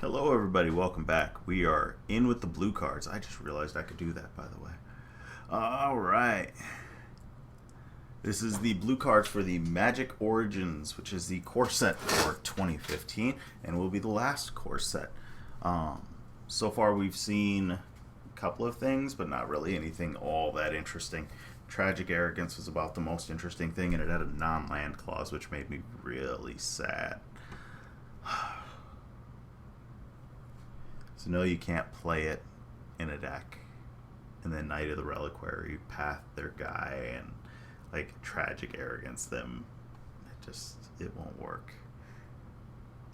Hello everybody, welcome back. We are in with the blue cards. I just realized I could do that, by the way. Alright. This is the blue cards for the Magic Origins, which is the core set for 2015, and will be the last core set. So far we've seen a couple of things, but not really anything all that interesting. Tragic Arrogance was about the most interesting thing, and it had a non-land clause, which made me really sad. So no, you can't play it in a deck, and then Knight of the Reliquary path their guy and like Tragic Arrogance them. It won't work.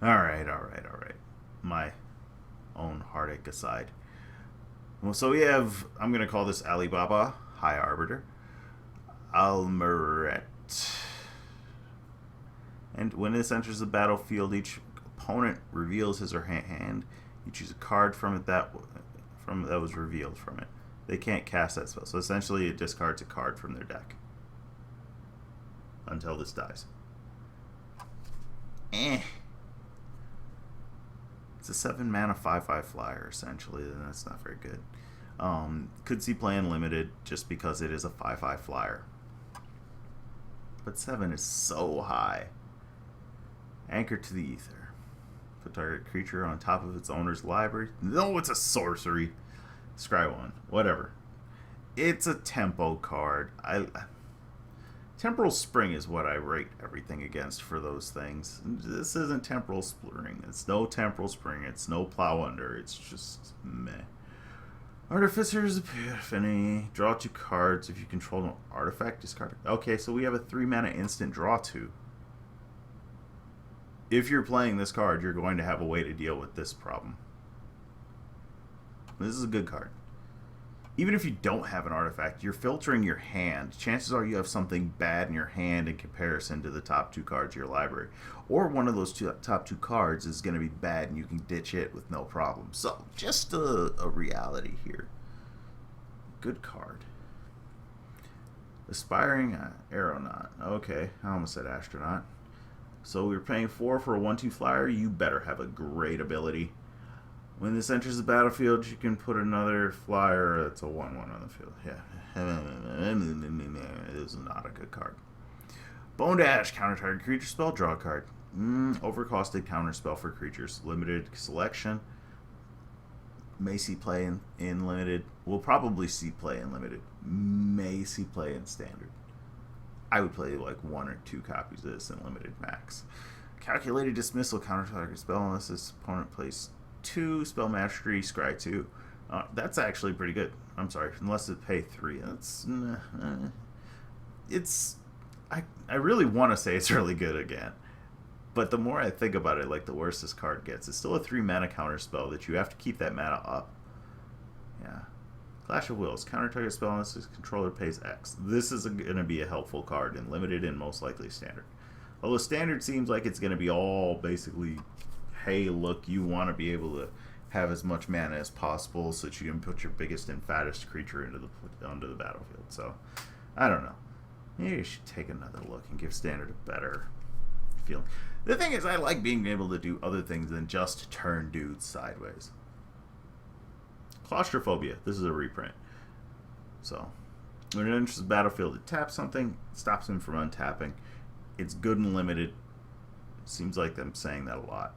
Alright. My own heartache aside. Well, so we have, I'm going to call this Alibaba, High Arbiter. Almeret. And when this enters the battlefield, each opponent reveals his or her hand. You choose a card from it that was revealed from it. They can't cast that spell. So essentially it discards a card from their deck. Until this dies. It's a 7 mana 5/5 flyer essentially, and that's not very good. Could see play unlimited just because it is a 5/5 flyer. But 7 is so high. Anchor to the Ether. Put target creature on top of its owner's library. No, it's a sorcery. Scry 1. Whatever. It's a tempo card. Temporal Spring is what I rate everything against for those things. This isn't Temporal Spring. It's no Temporal Spring. It's no Plow Under. It's just meh. Artificer's Epiphany. Draw 2 cards. If you control an artifact, discard it. Okay, so we have a 3 mana instant draw 2. If you're playing this card, you're going to have a way to deal with this problem. This is a good card. Even if you don't have an artifact, you're filtering your hand. Chances are you have something bad in your hand in comparison to the top 2 cards of your library. Or one of those top 2 cards is going to be bad and you can ditch it with no problem. So, just a reality here. Good card. Aspiring Aeronaut. Okay, I almost said Astronaut. So we're paying 4 for a 1/2 flyer. You better have a great ability. When this enters the battlefield, you can put another flyer. It's a 1/1 on the field. Yeah. This is not a good card. Bone Dash. Counter target creature spell. Draw a card. Overcosted counter spell for creatures. Limited selection. May see play in limited. Will probably see play in limited. May see play in standard. I would play like 1 or 2 copies of this in limited max. Calculated Dismissal. Counter target spell unless this opponent plays 2. Spell Mastery. Scry 2. That's actually pretty good. I'm sorry, unless it pay 3. That's I really want to say it's really good again, but the more I think about it, like the worse this card gets. It's still a 3 mana counter spell that you have to keep that mana up. Yeah. Clash of Wills. Counter target spell unless his controller pays X. This is going to be a helpful card in limited and most likely standard. Although standard seems like it's going to be all basically, hey, look, you want to be able to have as much mana as possible so that you can put your biggest and fattest creature onto the battlefield. So, I don't know. Maybe you should take another look and give standard a better feeling. The thing is, I like being able to do other things than just turn dudes sideways. Claustrophobia. This is a reprint. So, when it enters the battlefield, it taps something, stops him from untapping. It's good and limited. Seems like I'm saying that a lot.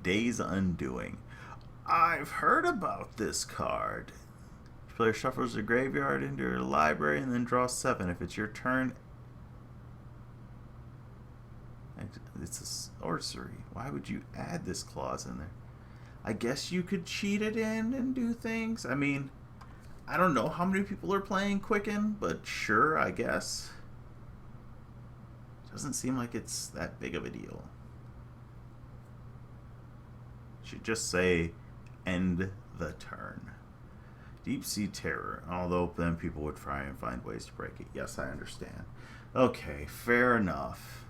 Days Undoing. I've heard about this card. The player shuffles their graveyard into your library and then draws 7. If it's your turn, it's a sorcery. Why would you add this clause in there? I guess you could cheat it in and do things. I mean, I don't know how many people are playing Quicken, but sure, I guess. Doesn't seem like it's that big of a deal. Should just say, end the turn. Deep Sea Terror, although then people would try and find ways to break it. Yes, I understand. Okay, fair enough.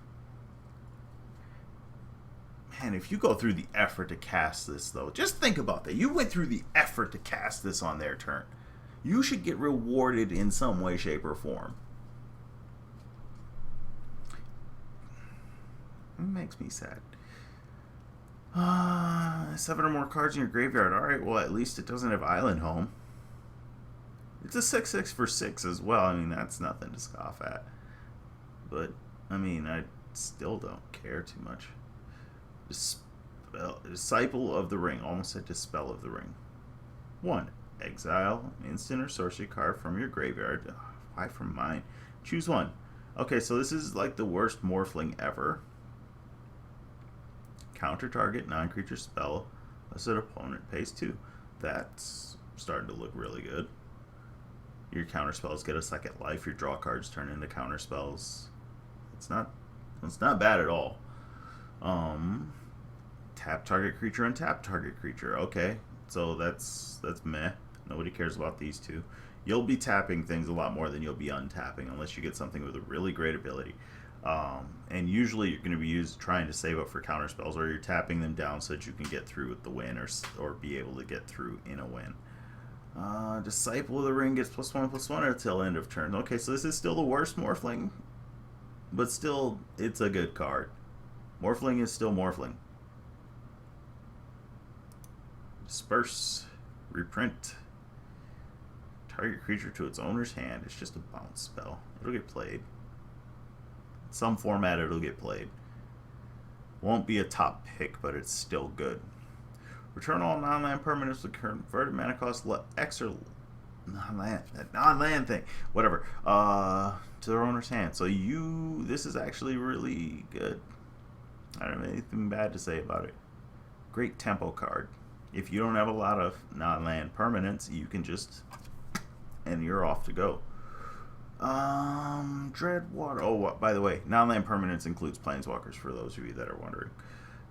Man, if you go through the effort to cast this, though, just think about that. You went through the effort to cast this on their turn. You should get rewarded in some way, shape, or form. It makes me sad. 7 or more cards in your graveyard. Alright, well, at least it doesn't have Island Home. It's a 6/6 for 6 as well. I mean, that's nothing to scoff at. But, I mean, I still don't care too much. Disciple of the Ring. Almost said Dispel of the Ring. 1. Exile instant or sorcery card from your graveyard. Why from mine? Choose one. Okay, so this is like the worst Morphling ever. Counter target non-creature spell unless an opponent pays 2. That's starting to look really good. Your counter spells get a second life. Your draw cards turn into counter spells. It's not bad at all. Tap target creature and tap target creature. Okay, so that's meh. Nobody cares about these two. You'll be tapping things a lot more than you'll be untapping unless you get something with a really great ability. And usually you're going to be trying to save up for counter spells, or you're tapping them down so that you can get through with the win, or be able to get through in a win. Disciple of the Ring gets +1/+1 until end of turn. Okay, so this is still the worst Morphling, but still, it's a good card. Morphling is still Morphling. Disperse. Reprint. Target creature to its owner's hand. It's just a bounce spell. It'll get played. In some format, it'll get played. Won't be a top pick, but it's still good. Return all non-land permanents with converted mana cost X or non-land thing, whatever, to their owner's hand. So this is actually really good. I don't have anything bad to say about it. Great tempo card. If you don't have a lot of non-land permanents, you can just, and you're off to go. Dreadwater. Oh, by the way, non-land permanents includes planeswalkers for those of you that are wondering.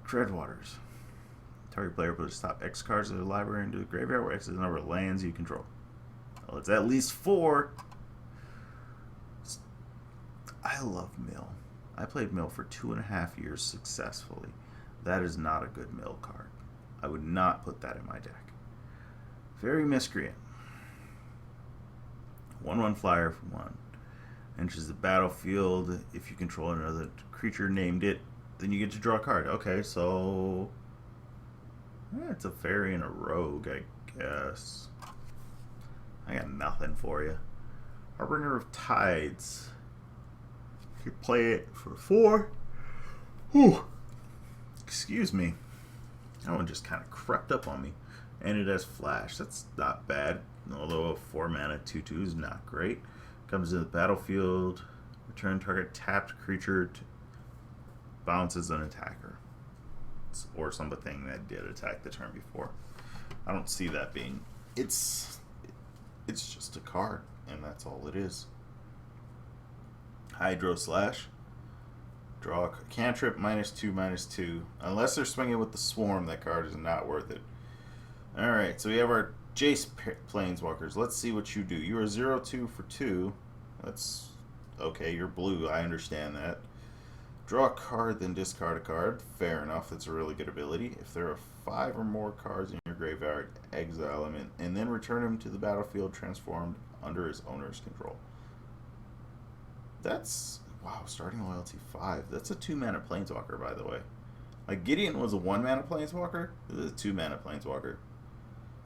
Dreadwaters. Target player puts top X cards of their library into the graveyard, where X is the number of lands you control. Well, it's at least 4. I love Mill. I played Mill for 2.5 years successfully. That is not a good Mill card. I would not put that in my deck. Very Miscreant. 1/1 flyer for 1. Enters the battlefield. If you control another creature named it, then you get to draw a card. Okay, so it's a fairy and a rogue, I guess. I got nothing for you. Harbinger of Tides. You play it for 4. Whew. Excuse me. That one just kind of crept up on me. And it has Flash. That's not bad. Although a 4-mana 2/2 is not great. Comes to the battlefield. Return target tapped creature to bounces an attacker. Or something that did attack the turn before. I don't see that being... It's just a card. And that's all it is. Hydro Slash. Draw a cantrip -2/-2. Unless they're swinging with the Swarm, that card is not worth it. Alright, so we have our Jace Planeswalkers. Let's see what you do. You are 0/2 for 2. That's okay, you're blue. I understand that. Draw a card, then discard a card. Fair enough. That's a really good ability. If there are 5 or more cards in your graveyard, exile them and then return them to the battlefield transformed under his owner's control. That's... Wow, starting loyalty 5. That's a 2-mana planeswalker, by the way. Like, Gideon was a 1-mana planeswalker. This is a 2-mana planeswalker.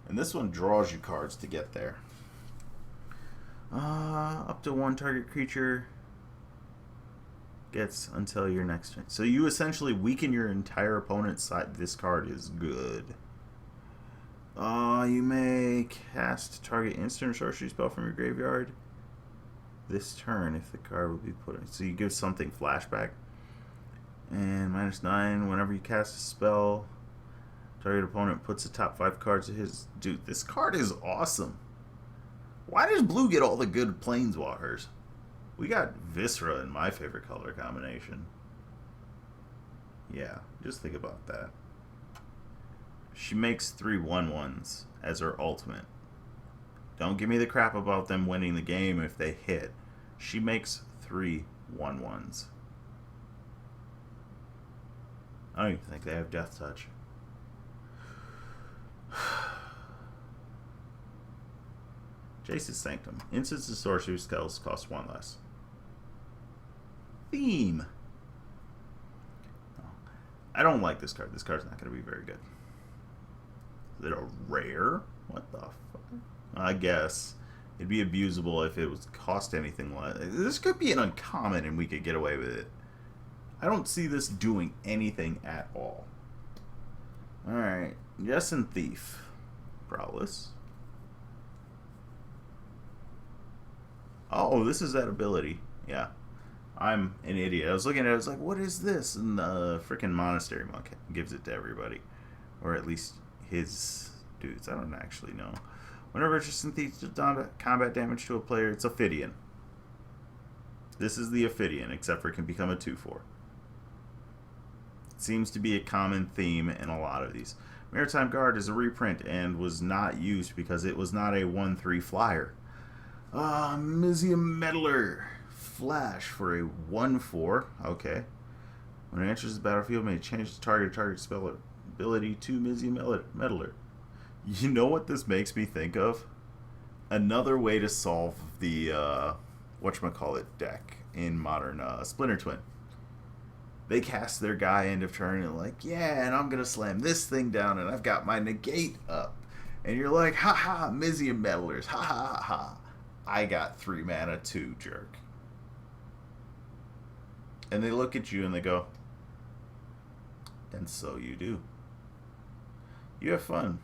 And this one draws you cards to get there. Up to 1 target creature gets until your next turn. So you essentially weaken your entire opponent's side. This card is good. You may cast target instant or sorcery spell from your graveyard this turn if the card would be put in. So you give something flashback. And -9 whenever you cast a spell, target opponent puts the top 5 cards of his... Dude, this card is awesome. Why does blue get all the good planeswalkers? We got Viscera in my favorite color combination. Yeah, just think about that. She makes 3 1/1s as her ultimate. Don't give me the crap about them winning the game if they hit. She makes 3 1/1s. I don't even think they have Death Touch. Jace's Sanctum. Instants and sorcery spells cost 1 less. Theme. I don't like this card. This card's not going to be very good. Is it a rare? What the fuck? I guess. It'd be abusable if it was cost anything less. This could be an uncommon and we could get away with it. I don't see this doing anything at all. Alright. Yes and Thief. Prowess. Oh, this is that ability. Yeah. I'm an idiot. I was looking at it, I was like, what is this? And the freaking Monastery Monk gives it to everybody. Or at least his dudes. I don't actually know. Whenever Tristan Thief does combat damage to a player, it's Ophidian. This is the Ophidian, except for it can become a 2/4. It seems to be a common theme in a lot of these. Maritime Guard is a reprint and was not used because it was not a 1/3 flyer. Mizium Meddler. Flash for a 1/4. Okay. When it enters the battlefield, may change the target spell ability to Mizium Meddler. You know what this makes me think of? Another way to solve the whatchamacallit deck in modern Splinter Twin. They cast their guy end of turn and like, yeah, and I'm gonna slam this thing down and I've got my negate up. And you're like, haha, Mizium Meddlers, ha ha ha ha. I got 3 mana too, jerk. And they look at you and they go, and so you do. You have fun.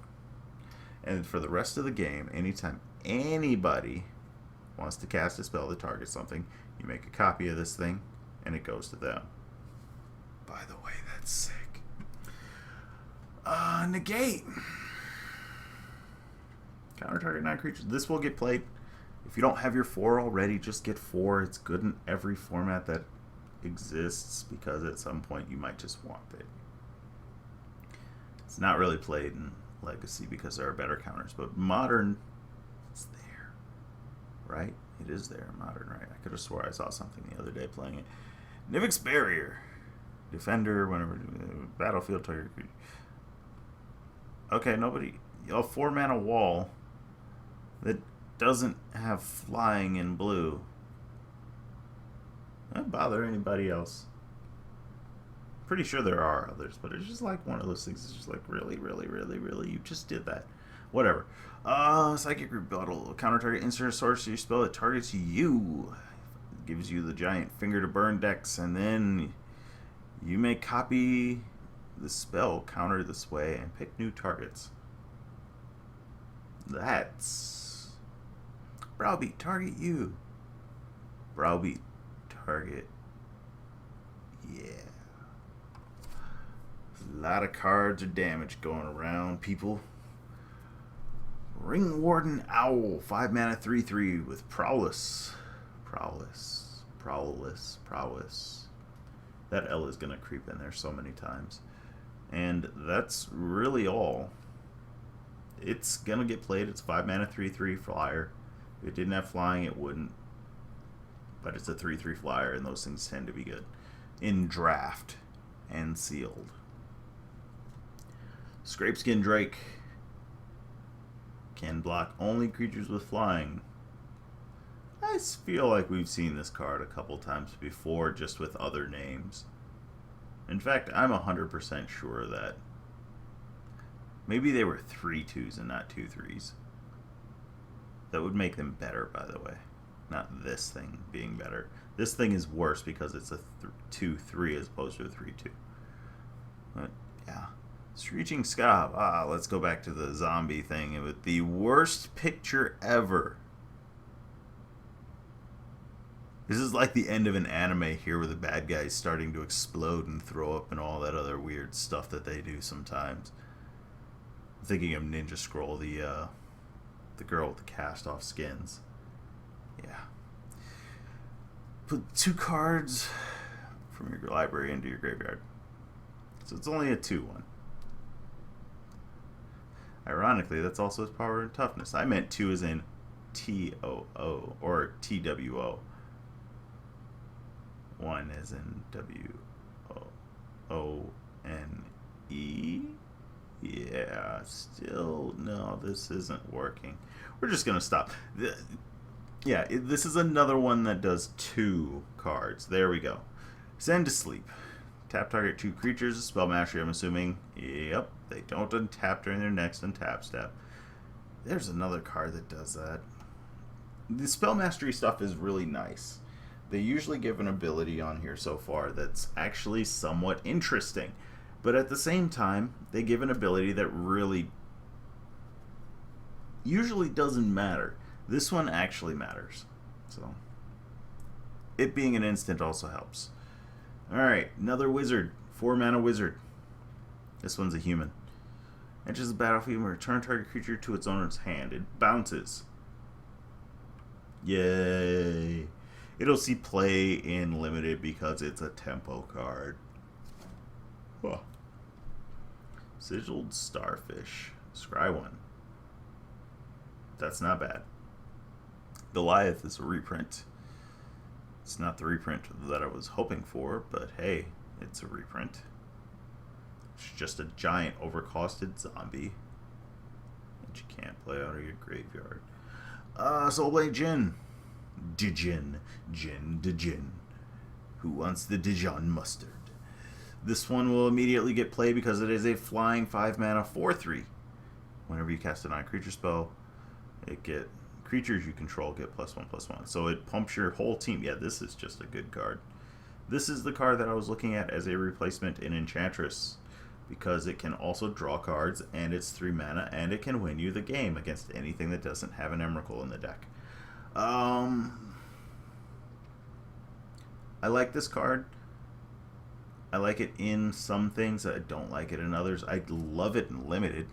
And for the rest of the game, anytime anybody wants to cast a spell that targets something, you make a copy of this thing, and it goes to them. By the way, that's sick. Negate. Counter target 9 creatures. This will get played. If you don't have your 4 already, just get 4. It's good in every format that exists, because at some point you might just want it. It's not really played in Legacy because there are better counters, but Modern, it's there, right? It is there in Modern, right? I could have swore I saw something the other day playing it. Nivix Barrier, Defender, whenever battlefield target. Okay, nobody. A 4 mana wall that doesn't have flying in blue. Doesn't bother anybody else. Pretty sure there are others, but it's just like one of those things. It's just like, really, you just did that. Whatever. Psychic Rebuttal. Counter target instant sorcery spell that targets you. Gives you the giant finger to burn dex, and then you may copy the spell, counter this way, and pick new targets. That's Browbeat, target you. Browbeat, target. Yeah. A lot of cards of damage going around, people. Ring Warden Owl, 5 mana 3/3 with Prowess. Prowess. That L is going to creep in there so many times. And that's really all. It's going to get played. It's 5 mana 3/3 flyer. If it didn't have flying, it wouldn't. But it's a 3/3 flyer, and those things tend to be good in draft and sealed. Scrapeskin Drake can block only creatures with flying. I feel like we've seen this card a couple times before, just with other names. In fact, I'm 100% sure that maybe they were 3/2s and not 2/3s. That would make them better, by the way. Not this thing being better. This thing is worse because it's a 2/3 as opposed to a 3/2. But, yeah. Screeching Scob. Let's go back to the zombie thing with the worst picture ever. This is like the end of an anime here where the bad guy is starting to explode and throw up and all that other weird stuff that they do sometimes. I'm thinking of Ninja Scroll, the girl with the cast off skins. Yeah. Put 2 cards from your library into your graveyard. So it's only a 2/1. Ironically, that's also his power and toughness. I meant 2 as in TOO or TWO. 1 as in WOONE. Yeah, still, no, this isn't working. We're just going to stop. This is another one that does 2 cards. There we go. Send to Sleep. Tap target 2 creatures. Spell mastery, I'm assuming. Yep, they don't untap during their next untap step. There's another card that does that. The spell mastery stuff is really nice. They usually give an ability on here so far that's actually somewhat interesting. But at the same time, they give an ability that really usually doesn't matter. This one actually matters. So, it being an instant also helps. Alright, another wizard. 4 mana wizard. This one's a human. Enters the battlefield and return target creature to its owner's hand. It bounces. Yay. It'll see play in limited because it's a tempo card. Huh. Sigiled Starfish. Scry 1. That's not bad. Goliath is a reprint. It's not the reprint that I was hoping for, but hey, it's a reprint. It's just a giant overcosted zombie that you can't play out of your graveyard. Soulblade Jin. Dijin. Who wants the Dijon mustard? This one will immediately get played because it is a flying 5 mana 4/3. Whenever you cast a non-creature spell, creatures you control get +1/+1. So it pumps your whole team. Yeah, this is just a good card. This is the card that I was looking at as a replacement in Enchantress, because it can also draw cards, and it's 3 mana, and it can win you the game against anything that doesn't have an Emrakul in the deck. I like this card. I like it in some things. I don't like it in others. I love it in limited,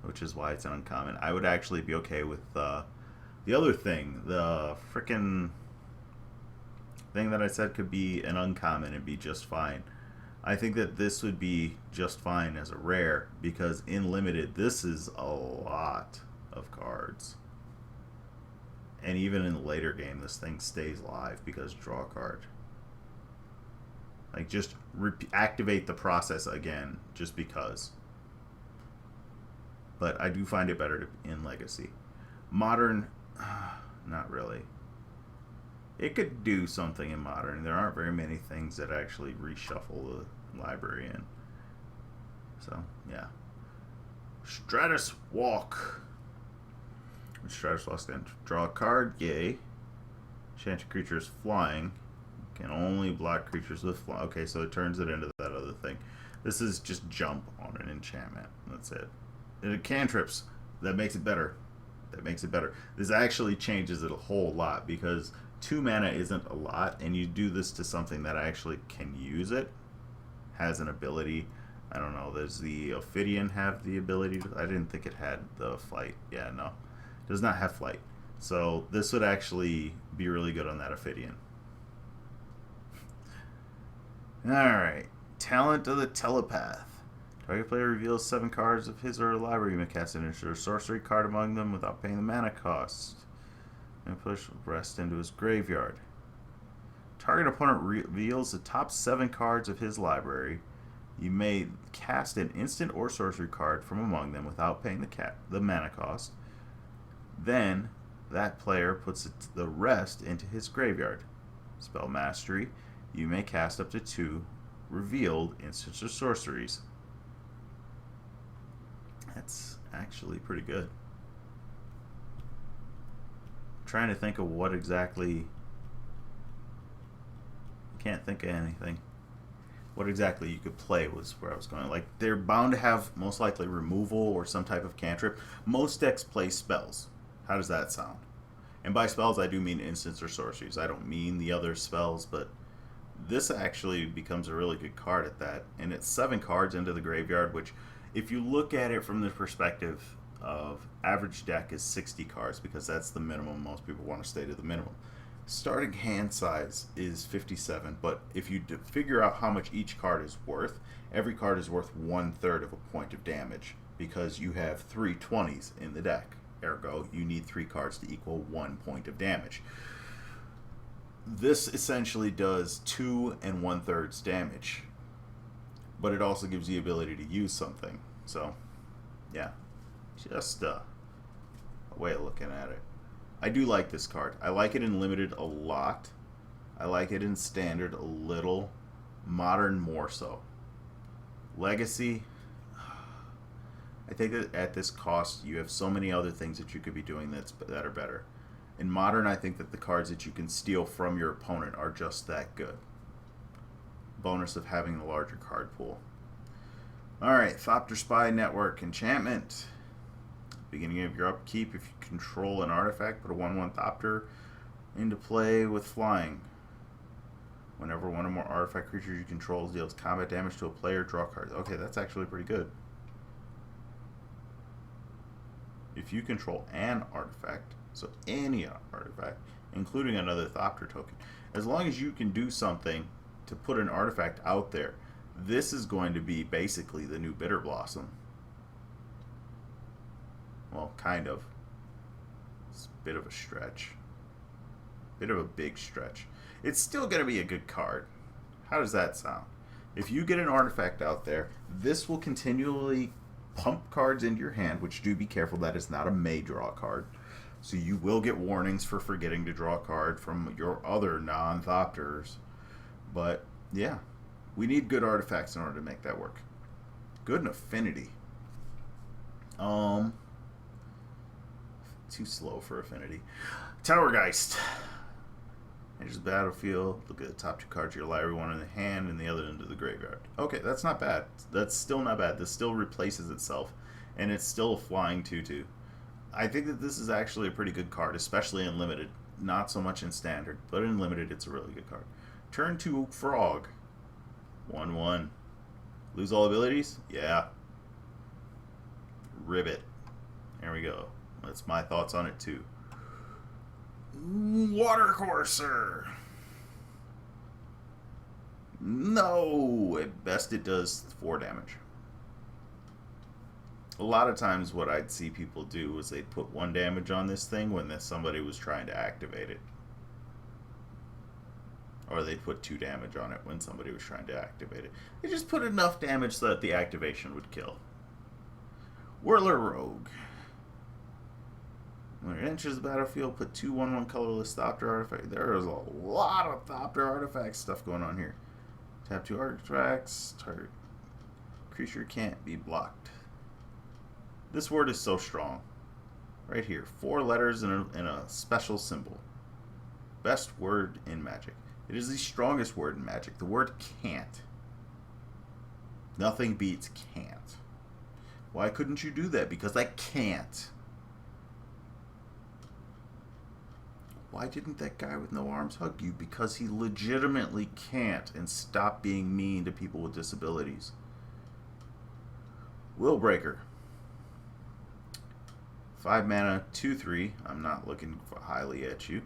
which is why it's an uncommon. I would actually be okay with the other thing. The frickin' thing that I said could be an uncommon and be just fine. I think that this would be just fine as a rare, because in limited, this is a lot of cards. And even in the later game, this thing stays live because draw a card. Like, just activate the process again, just because. But I do find it better in Legacy. Modern, not really. It could do something in Modern. There aren't very many things that actually reshuffle the library in. So, yeah. Stratus Walk. When Stratus Walks, then draw a card. Yay. Enchanted creature is flying. Can only block creatures with fly. Okay, so it turns it into that other thing. This is just jump on an enchantment. That's it. And it cantrips. That makes it better. This actually changes it a whole lot, because 2 mana isn't a lot, and you do this to something that actually can use it. Has an ability. I don't know. Does the Ophidian have the ability to... I didn't think it had the flight. Yeah, no. It does not have flight. So this would actually be really good on that Ophidian. Alright. Talent of the Telepath. Target player reveals 7 cards of his or her library. You may cast an instant or sorcery card among them without paying the mana cost. And push rest into his graveyard. Target opponent reveals the top 7 cards of his library. You may cast an instant or sorcery card from among them without paying the mana cost. Then, that player puts the rest into his graveyard. Spell Mastery. You may cast up to 2 revealed instants or sorceries. That's actually pretty good. I'm trying to think of what exactly... I can't think of anything. What exactly you could play was where I was going. Like, they're bound to have most likely removal or some type of cantrip. Most decks play spells. How does that sound? And by spells, I do mean instants or sorceries. I don't mean the other spells, but this actually becomes a really good card at that. And it's 7 cards into the graveyard, which, if you look at it from the perspective of average deck, is 60 cards, because that's the minimum. Most people want to stay to the minimum. Starting hand size is 57, but if you figure out how much each card is worth, every card is worth 1/3 of a point of damage, because you have 3 20s in the deck. Ergo, you need 3 cards to equal 1 point of damage. This essentially does 2 1/3 damage, but it also gives you the ability to use something. So, yeah, just a way of looking at it. I do like this card. I like it in limited a lot. I like it in standard a little. Modern more so. Legacy, I think that at this cost, you have so many other things that you could be doing that are better. In Modern, I think that the cards that you can steal from your opponent are just that good. Bonus of having the larger card pool. Alright, Thopter Spy Network Enchantment. Beginning of your upkeep, if you control an artifact, put a 1/1 Thopter into play with flying. Whenever one or more artifact creatures you control deals combat damage to a player, draw cards. Okay, that's actually pretty good. If you control an artifact, so any artifact, including another Thopter token, as long as you can do something to put an artifact out there, this is going to be basically the new Bitter Blossom. Well, kind of. It's a bit of a stretch. Bit of a big stretch. It's still going to be a good card. How does that sound? If you get an artifact out there, this will continually pump cards into your hand, which do be careful, that is not a may draw card. So you will get warnings for forgetting to draw a card from your other non-Thopters. But, yeah. We need good artifacts in order to make that work. Good in Affinity. Too slow for Affinity. Towergeist. Enters the battlefield. Look at the top 2 cards of your library, one in the hand and the other into the graveyard. Okay, that's not bad. That's still not bad. This still replaces itself, and it's still a flying 2/2. I think that this is actually a pretty good card, especially in Limited. Not so much in Standard, but in Limited it's a really good card. Turn 2 Frog. 1/1. Lose all abilities? Yeah. Ribbit. There we go. That's my thoughts on it too. Watercourser. No. At best it does 4 damage. A lot of times what I'd see people do was they'd put 1 damage on this thing when somebody was trying to activate it. Or they'd put 2 damage on it when somebody was trying to activate it. They just put enough damage so that the activation would kill. Whirler Rogue. When it enters the battlefield, put 2 1/1 colorless Thopter artifacts. There is a lot of Thopter artifact stuff going on here. Tap 2 artifacts. Target creature can't be blocked. This word is so strong. Right here. 4 letters and a special symbol. Best word in Magic. It is the strongest word in Magic. The word can't. Nothing beats can't. Why couldn't you do that? Because I can't. Why didn't that guy with no arms hug you? Because he legitimately can't, and stop being mean to people with disabilities. Willbreaker. 5 mana, 2/3. I'm not looking highly at you.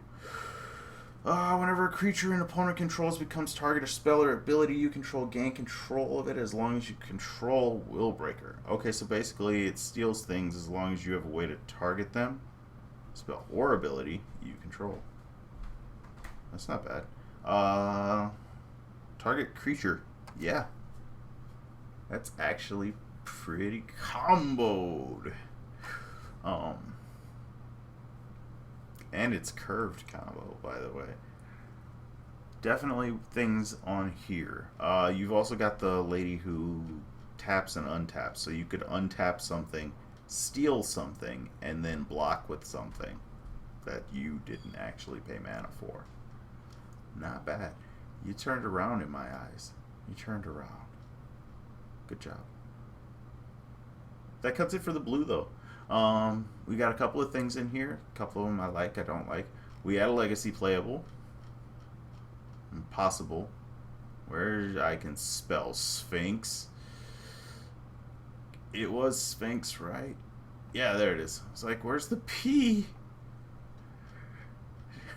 Whenever a creature an opponent controls becomes target of spell or ability you control, gain control of it as long as you control Willbreaker. Okay, so basically it steals things as long as you have a way to target them. Spell or ability you control. That's not bad. Target creature. Yeah. That's actually pretty comboed. And it's curved combo, by the way. Definitely things on here. You've also got the lady who taps and untaps. So you could untap something, steal something, and then block with something that you didn't actually pay mana for. Not bad. You turned around in my eyes. You turned around. Good job. That cuts it for the blue, though. We got a couple of things in here. A couple of them I like, I don't like. We had a legacy playable. Impossible. Where I can spell Sphinx. It was Sphinx, right? Yeah, there it is. It's like, where's the P?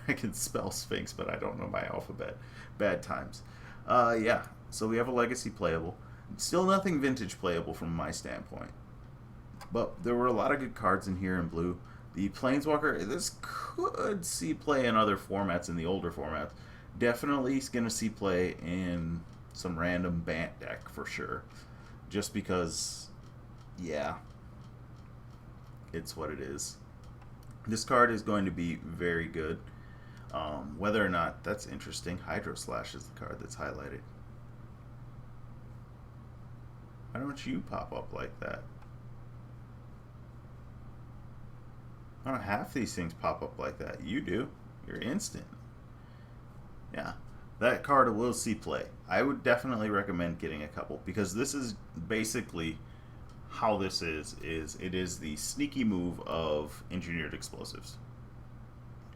I can spell Sphinx, but I don't know my alphabet. Bad times. Yeah, so we have a legacy playable. Still nothing vintage playable from my standpoint. But there were a lot of good cards in here in blue. The Planeswalker, this could see play in other formats, in the older formats. Definitely going to see play in some random Bant deck for sure. Just because, yeah, it's what it is. This card is going to be very good. Whether or not, that's interesting. Hydro Slash is the card that's highlighted. Why don't you pop up like that? I don't know, half these things pop up like that. You do. You're instant. Yeah. That card will see play. I would definitely recommend getting a couple because this is basically how this is it is the sneaky move of engineered explosives.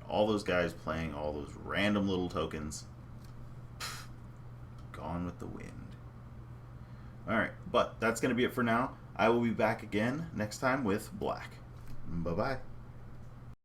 All those guys playing all those random little tokens. Pff, gone with the wind. Alright, but that's going to be it for now. I will be back again next time with black. Bye-bye.